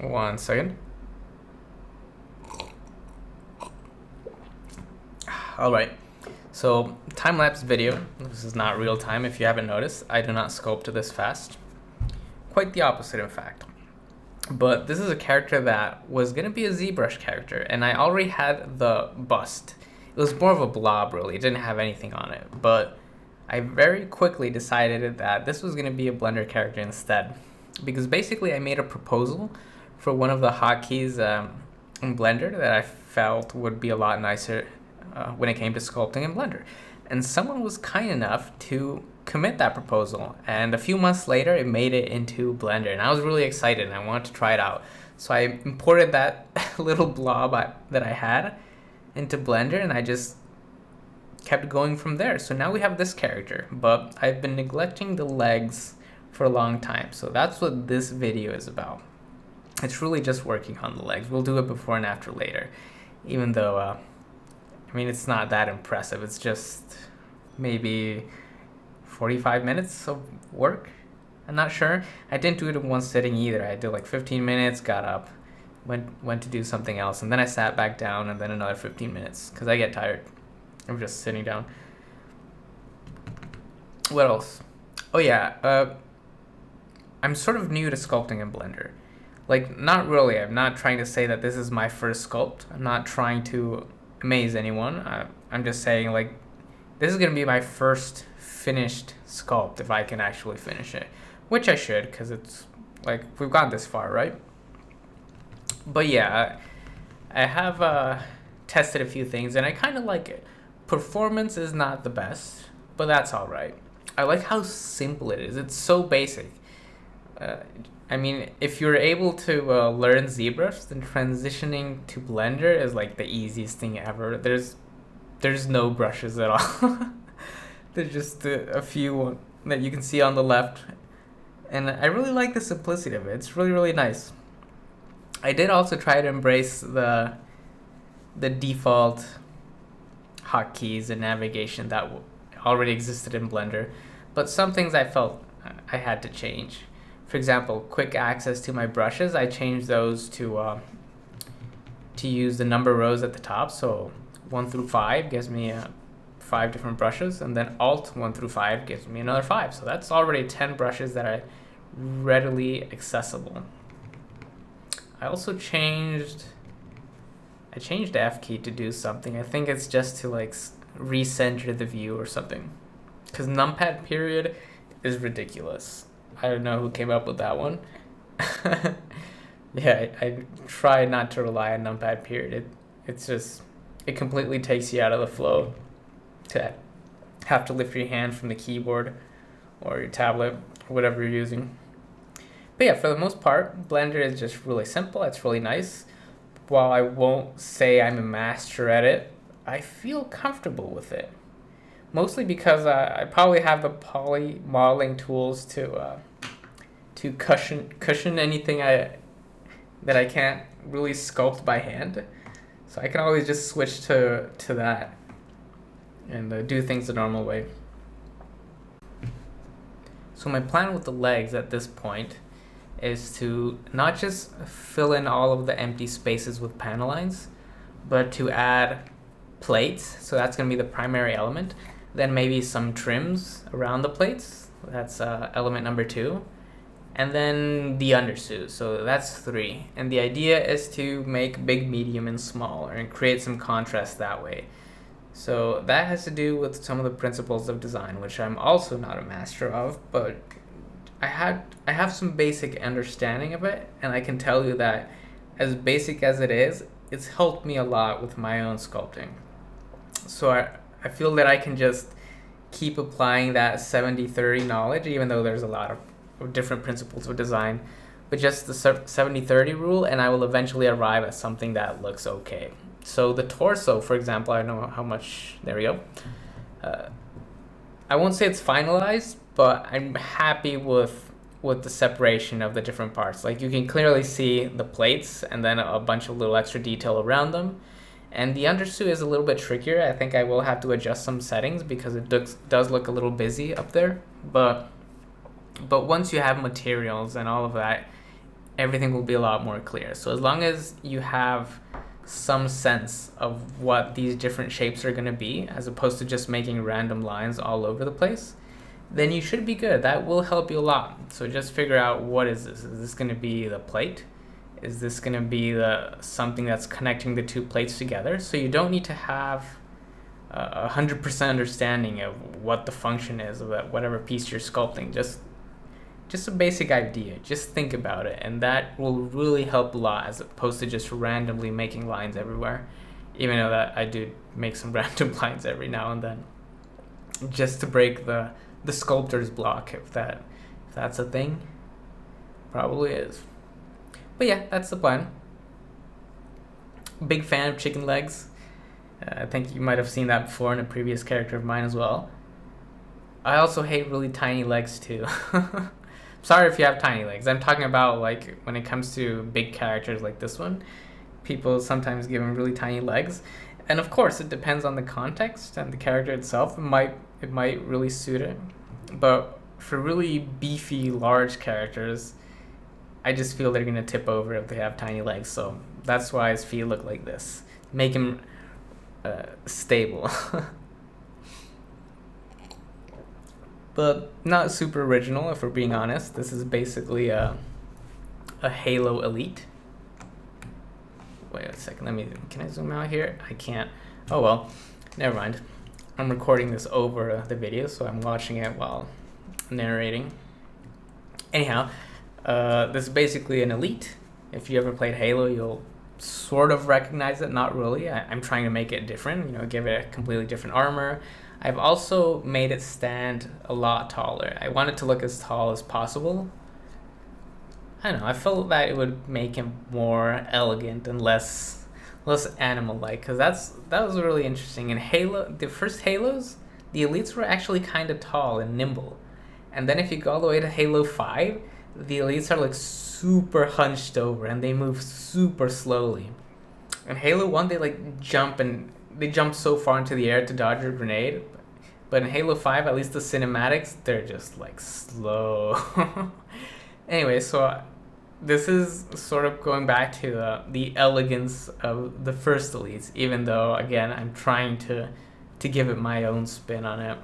One second. All right. So time-lapse video. This is not real time if you haven't noticed. I do not sculpt this fast. Quite the opposite, in fact. But this is a character that was going to be a ZBrush character, and I already had the bust. It was more of a blob, really. It didn't have anything on it. But I very quickly decided that this was going to be a Blender character instead. Because basically I made a proposal for one of the hotkeys in Blender that I felt would be a lot nicer when it came to sculpting in Blender. And someone was kind enough to commit that proposal, and a few months later it made it into Blender, and I was really excited and I wanted to try it out. So I imported that little blob that I had into Blender, and I just kept going from there. So now we have this character, but I've been neglecting the legs for a long time, so that's what this video is about. It's really just working on the legs. We'll do it before and after later, even though it's not that impressive. It's just maybe 45 minutes of work. I'm not sure. I didn't do it in one sitting either. I did like 15 minutes, got up, went to do something else, and then I sat back down, and then another 15 minutes because I get tired of just sitting down. What else? Oh yeah, I'm sort of new to sculpting in Blender. Like, not really. I'm not trying to say that this is my first sculpt. I'm not trying to amaze anyone. I'm just saying, like, this is going to be my first finished sculpt if I can actually finish it, which I should, because it's like we've gone this far, right? But yeah, I have tested a few things and I kind of like it. Performance is not the best, but that's all right. I like how simple it is. It's so basic. If you're able to learn ZBrush, then transitioning to Blender is like the easiest thing ever. There's no brushes at all. There's just a few that you can see on the left, and I really like the simplicity of it. It's really, really nice. I did also try to embrace the default hotkeys and navigation that already existed in Blender, but some things I felt I had to change. For example, quick access to my brushes, I changed those to use the number rows at the top. So 1 through 5 gives me 5 different brushes, and then Alt 1 through 5 gives me another 5. So that's already 10 brushes that are readily accessible. I also changed the F key to do something. I think it's just to like recenter the view or something, because numpad period is ridiculous. I don't know who came up with that one. Yeah, I try not to rely on numpad period. It completely takes you out of the flow to have to lift your hand from the keyboard or your tablet or whatever you're using. But yeah, for the most part, Blender is just really simple. It's really nice. While I won't say I'm a master at it, I feel comfortable with it. Mostly because I probably have the poly modeling tools to cushion anything that I can't really sculpt by hand. So I can always just switch to that and do things the normal way. So my plan with the legs at this point is to not just fill in all of the empty spaces with panel lines, but to add plates. So that's going to be the primary element. Then maybe some trims around the plates. That's element number 2. And then the undersuit. So that's 3. And the idea is to make big, medium, and small, and create some contrast that way. So that has to do with some of the principles of design, which I'm also not a master of, but I have some basic understanding of it, and I can tell you that as basic as it is, it's helped me a lot with my own sculpting. So I feel that I can just keep applying that 70-30 knowledge, even though there's a lot of different principles of design, but just the 70-30 rule, and I will eventually arrive at something that looks okay. So the torso, for example, I don't know how much, there we go. I won't say it's finalized, but I'm happy with the separation of the different parts. Like, you can clearly see the plates and then a bunch of little extra detail around them. And the undersuit is a little bit trickier. I think I will have to adjust some settings because it does look a little busy up there. But once you have materials and all of that, everything will be a lot more clear. So as long as you have some sense of what these different shapes are going to be, as opposed to just making random lines all over the place, then you should be good. That will help you a lot. So just figure out, what is this? Is this going to be the plate? Is this going to be the something that's connecting the two plates together? So you don't need to have 100% understanding of what the function is of that whatever piece you're sculpting. Just a basic idea. Just think about it, and that will really help a lot, as opposed to just randomly making lines everywhere. Even though that I do make some random lines every now and then, just to break the sculptor's block, if that's a thing. Probably is. But yeah, that's the plan. Big fan of chicken legs. I think you might have seen that before in a previous character of mine as well. I also hate really tiny legs too. Sorry if you have tiny legs. I'm talking about, like, when it comes to big characters like this one, people sometimes give them really tiny legs. And of course, it depends on the context and the character itself. It might really suit it. But for really beefy, large characters, I just feel they're going to tip over if they have tiny legs. So that's why his feet look like this. Make him stable. But not super original, if we're being honest. This is basically a Halo Elite. Wait a second, can I zoom out here? I can't. Oh well, never mind. I'm recording this over the video, so I'm watching it while narrating. Anyhow, this is basically an Elite. If you ever played Halo, you'll sort of recognize it. Not really. I'm trying to make it different, give it a completely different armor. I've also made it stand a lot taller. I want it to look as tall as possible. I don't know, I felt that it would make him more elegant and less animal-like, because that was really interesting. In Halo, the first Halos, the Elites were actually kind of tall and nimble. And then if you go all the way to Halo 5, the Elites are like super hunched over and they move super slowly. In Halo 1, they like jump so far into the air to dodge a grenade. But in Halo 5, at least the cinematics, they're just like slow. Anyway, so this is sort of going back to the elegance of the first Elites, even though, again, I'm trying to give it my own spin on it.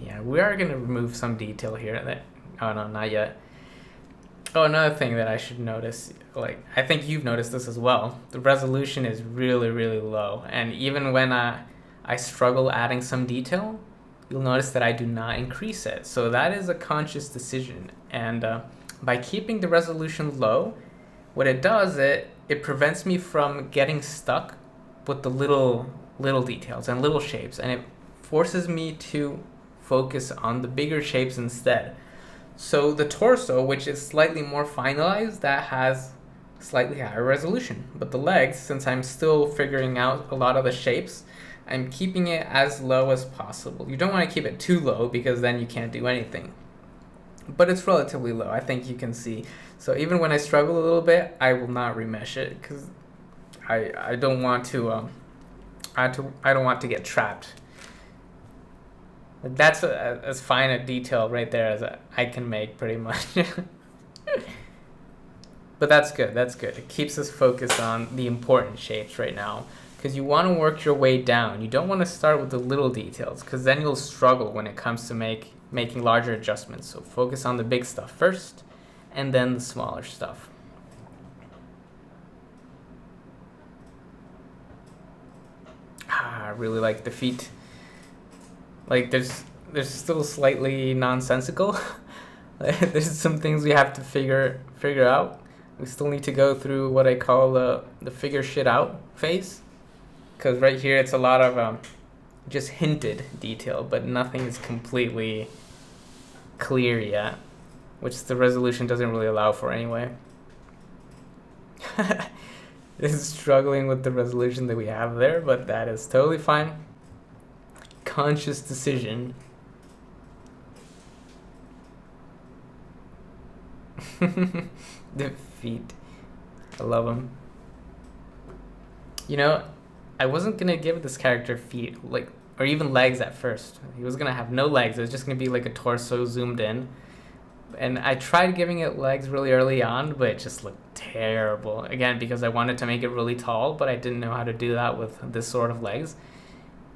Yeah, we are going to remove some detail here. Oh no, not yet. Oh, another thing that I should notice, I think you've noticed this as well. The resolution is really, really low. And even when I struggle adding some detail, you'll notice that I do not increase it. So that is a conscious decision. And by keeping the resolution low, what it does, it prevents me from getting stuck with the little details and little shapes. And it forces me to focus on the bigger shapes instead. So the torso, which is slightly more finalized, that has slightly higher resolution. But the legs, since I'm still figuring out a lot of the shapes, I'm keeping it as low as possible. You don't want to keep it too low because then you can't do anything. But it's relatively low, I think you can see. So even when I struggle a little bit, I will not remesh it because I don't want to I don't want to get trapped. That's as fine a detail right there as I can make, pretty much. But that's good. It keeps us focused on the important shapes right now, because you want to work your way down. You don't want to start with the little details, because then you'll struggle when it comes to making larger adjustments. So focus on the big stuff first, and then the smaller stuff. I really like the feet. There's still slightly nonsensical. There's some things we have to figure out. We still need to go through what I call the figure shit out phase, because right here it's a lot of just hinted detail, but nothing is completely clear yet, which the resolution doesn't really allow for anyway. This is struggling with the resolution that we have there, but that is totally fine. Conscious decision. The feet. I love them. I wasn't gonna give this character feet or even legs at first. He was gonna have no legs. It was just gonna be like a torso zoomed in. And I tried giving it legs really early on, but it just looked terrible. Again, because I wanted to make it really tall, but I didn't know how to do that with this sort of legs.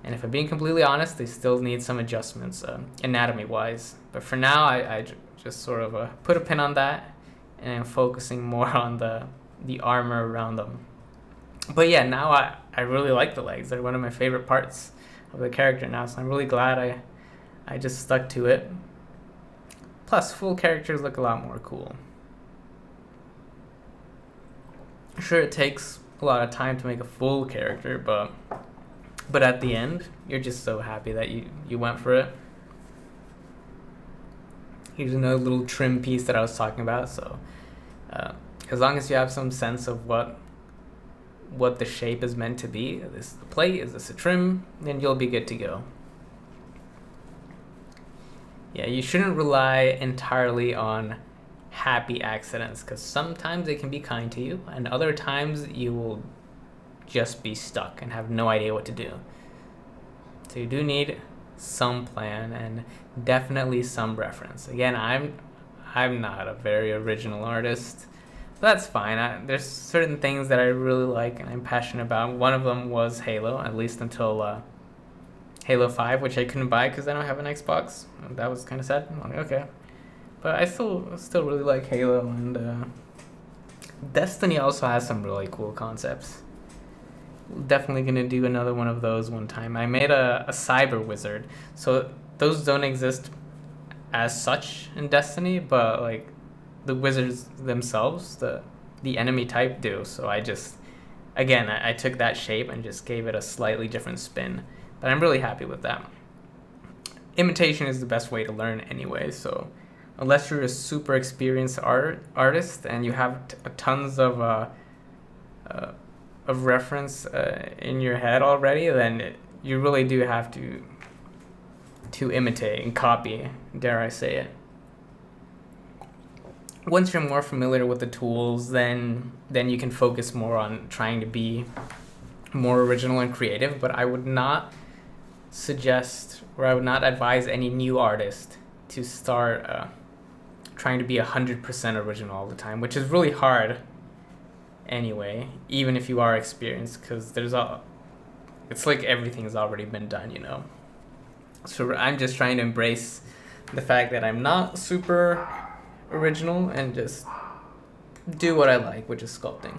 And if I'm being completely honest, they still need some adjustments, anatomy-wise. But for now, I just sort of put a pin on that, and I'm focusing more on the armor around them. But yeah, now I really like the legs. They're one of my favorite parts of the character now, so I'm really glad I just stuck to it. Plus, full characters look a lot more cool. Sure, it takes a lot of time to make a full character, but at the end, you're just so happy that you went for it. Here's another little trim piece that I was talking about. So, as long as you have some sense of what the shape is meant to be, this is the plate, is this a trim, then you'll be good to go. Yeah, you shouldn't rely entirely on happy accidents, because sometimes they can be kind to you, and other times you will just be stuck and have no idea what to do. So you do need some plan and definitely some reference. Again, I'm not a very original artist. That's fine. There's certain things that I really like and I'm passionate about. One of them was Halo, at least until Halo 5, which I couldn't buy because I don't have an Xbox. That was kind of sad. I'm like, okay. But I still really like Halo, and Destiny also has some really cool concepts. Definitely going to do another one of those one time. I made a cyber wizard. So those don't exist as such in Destiny, but like the wizards themselves, the enemy type do. So I took that shape and just gave it a slightly different spin. But I'm really happy with that. Imitation is the best way to learn anyway, so unless you're a super experienced artist and you have tons of reference in your head already, then you really do have to imitate and copy, dare I say it. Once you're more familiar with the tools, then you can focus more on trying to be more original and creative, but I would not suggest, or I would not advise any new artist to start trying to be 100% original all the time, which is really hard anyway, even if you are experienced, because it's like everything's already been done, you know. So I'm just trying to embrace the fact that I'm not super original and just do what I like, which is sculpting.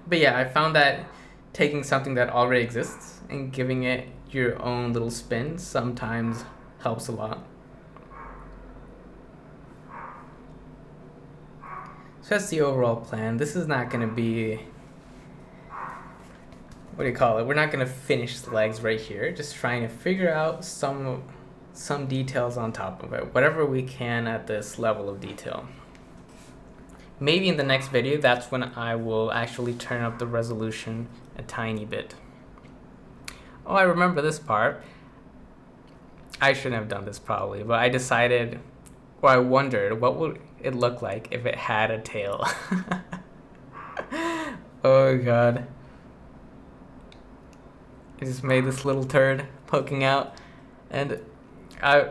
But yeah, I found that taking something that already exists and giving it your own little spin sometimes helps a lot. So that's the overall plan. This is not going to be, what do you call it? We're not going to finish the legs right here. Just trying to figure out some details on top of it, whatever we can at this level of detail. Maybe in the next video, that's when I will actually turn up the resolution a tiny bit. Oh, I remember this part. I shouldn't have done this probably, but I decided, or I wondered, what would it look like if it had a tail? Oh god. I just made this little turd poking out, and I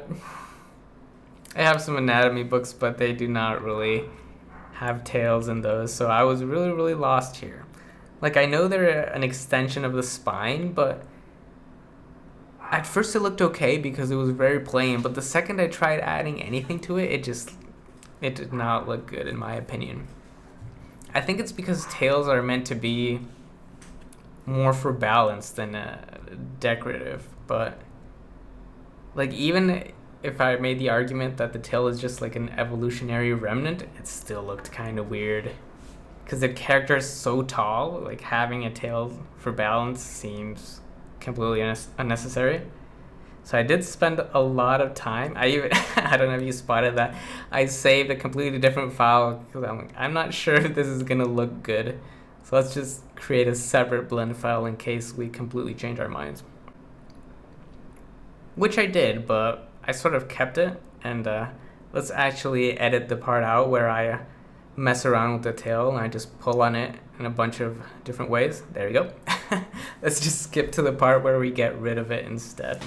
have some anatomy books, but they do not really have tails in those, so I was really, really lost here. Like, I know they're an extension of the spine, but at first it looked okay because it was very plain, but the second I tried adding anything to it, it did not look good in my opinion. I think it's because tails are meant to be more for balance than decorative, but like even if I made the argument that the tail is just like an evolutionary remnant, it still looked kind of weird. Because the character is so tall, like having a tail for balance seems completely unnecessary. So I did spend a lot of time. I don't know if you spotted that. I saved a completely different file because I'm not sure if this is gonna look good. So let's just create a separate blend file in case we completely change our minds. Which I did, but I sort of kept it, and let's actually edit the part out where I mess around with the tail and I just pull on it in a bunch of different ways. There you go. Let's just skip to the part where we get rid of it instead.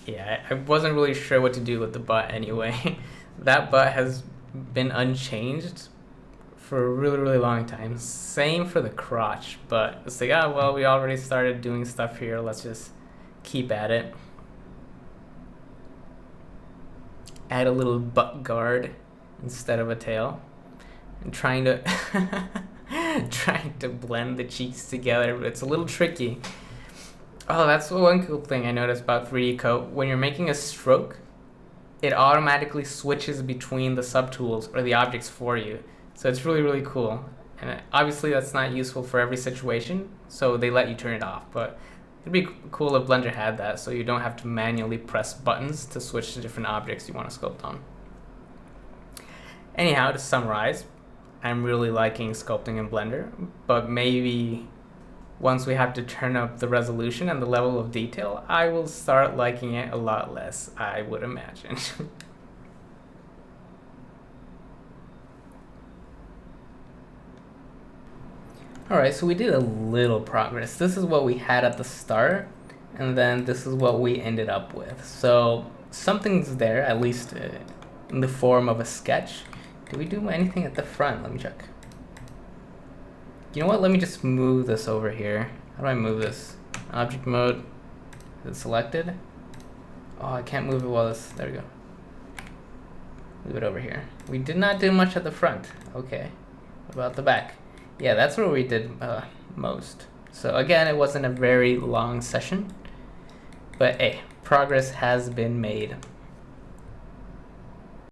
Yeah, I wasn't really sure what to do with the butt anyway. That butt has been unchanged for a really, really long time. Same for the crotch, but it's like, ah, well, we already started doing stuff here. Let's just keep at it. Add a little butt guard instead of a tail. And trying to blend the cheeks together, but it's a little tricky. Oh, that's one cool thing I noticed about 3D Coat. When you're making a stroke, it automatically switches between the subtools or the objects for you. So it's really, really cool. And obviously that's not useful for every situation, so they let you turn it off. But it'd be cool if Blender had that, so you don't have to manually press buttons to switch to different objects you want to sculpt on. Anyhow, to summarize, I'm really liking sculpting in Blender, but maybe once we have to turn up the resolution and the level of detail, I will start liking it a lot less, I would imagine. Alright, so we did a little progress. This is what we had at the start, and then this is what we ended up with. So something's there, at least in the form of a sketch. Did we do anything at the front? Let me check. You know what? Let me just move this over here. How do I move this? Object mode. Is it selected? Oh, I can't move it while this. There we go. Move it over here. We did not do much at the front. Okay. What about the back? Yeah, that's where we did most. So again, it wasn't a very long session. But hey, progress has been made.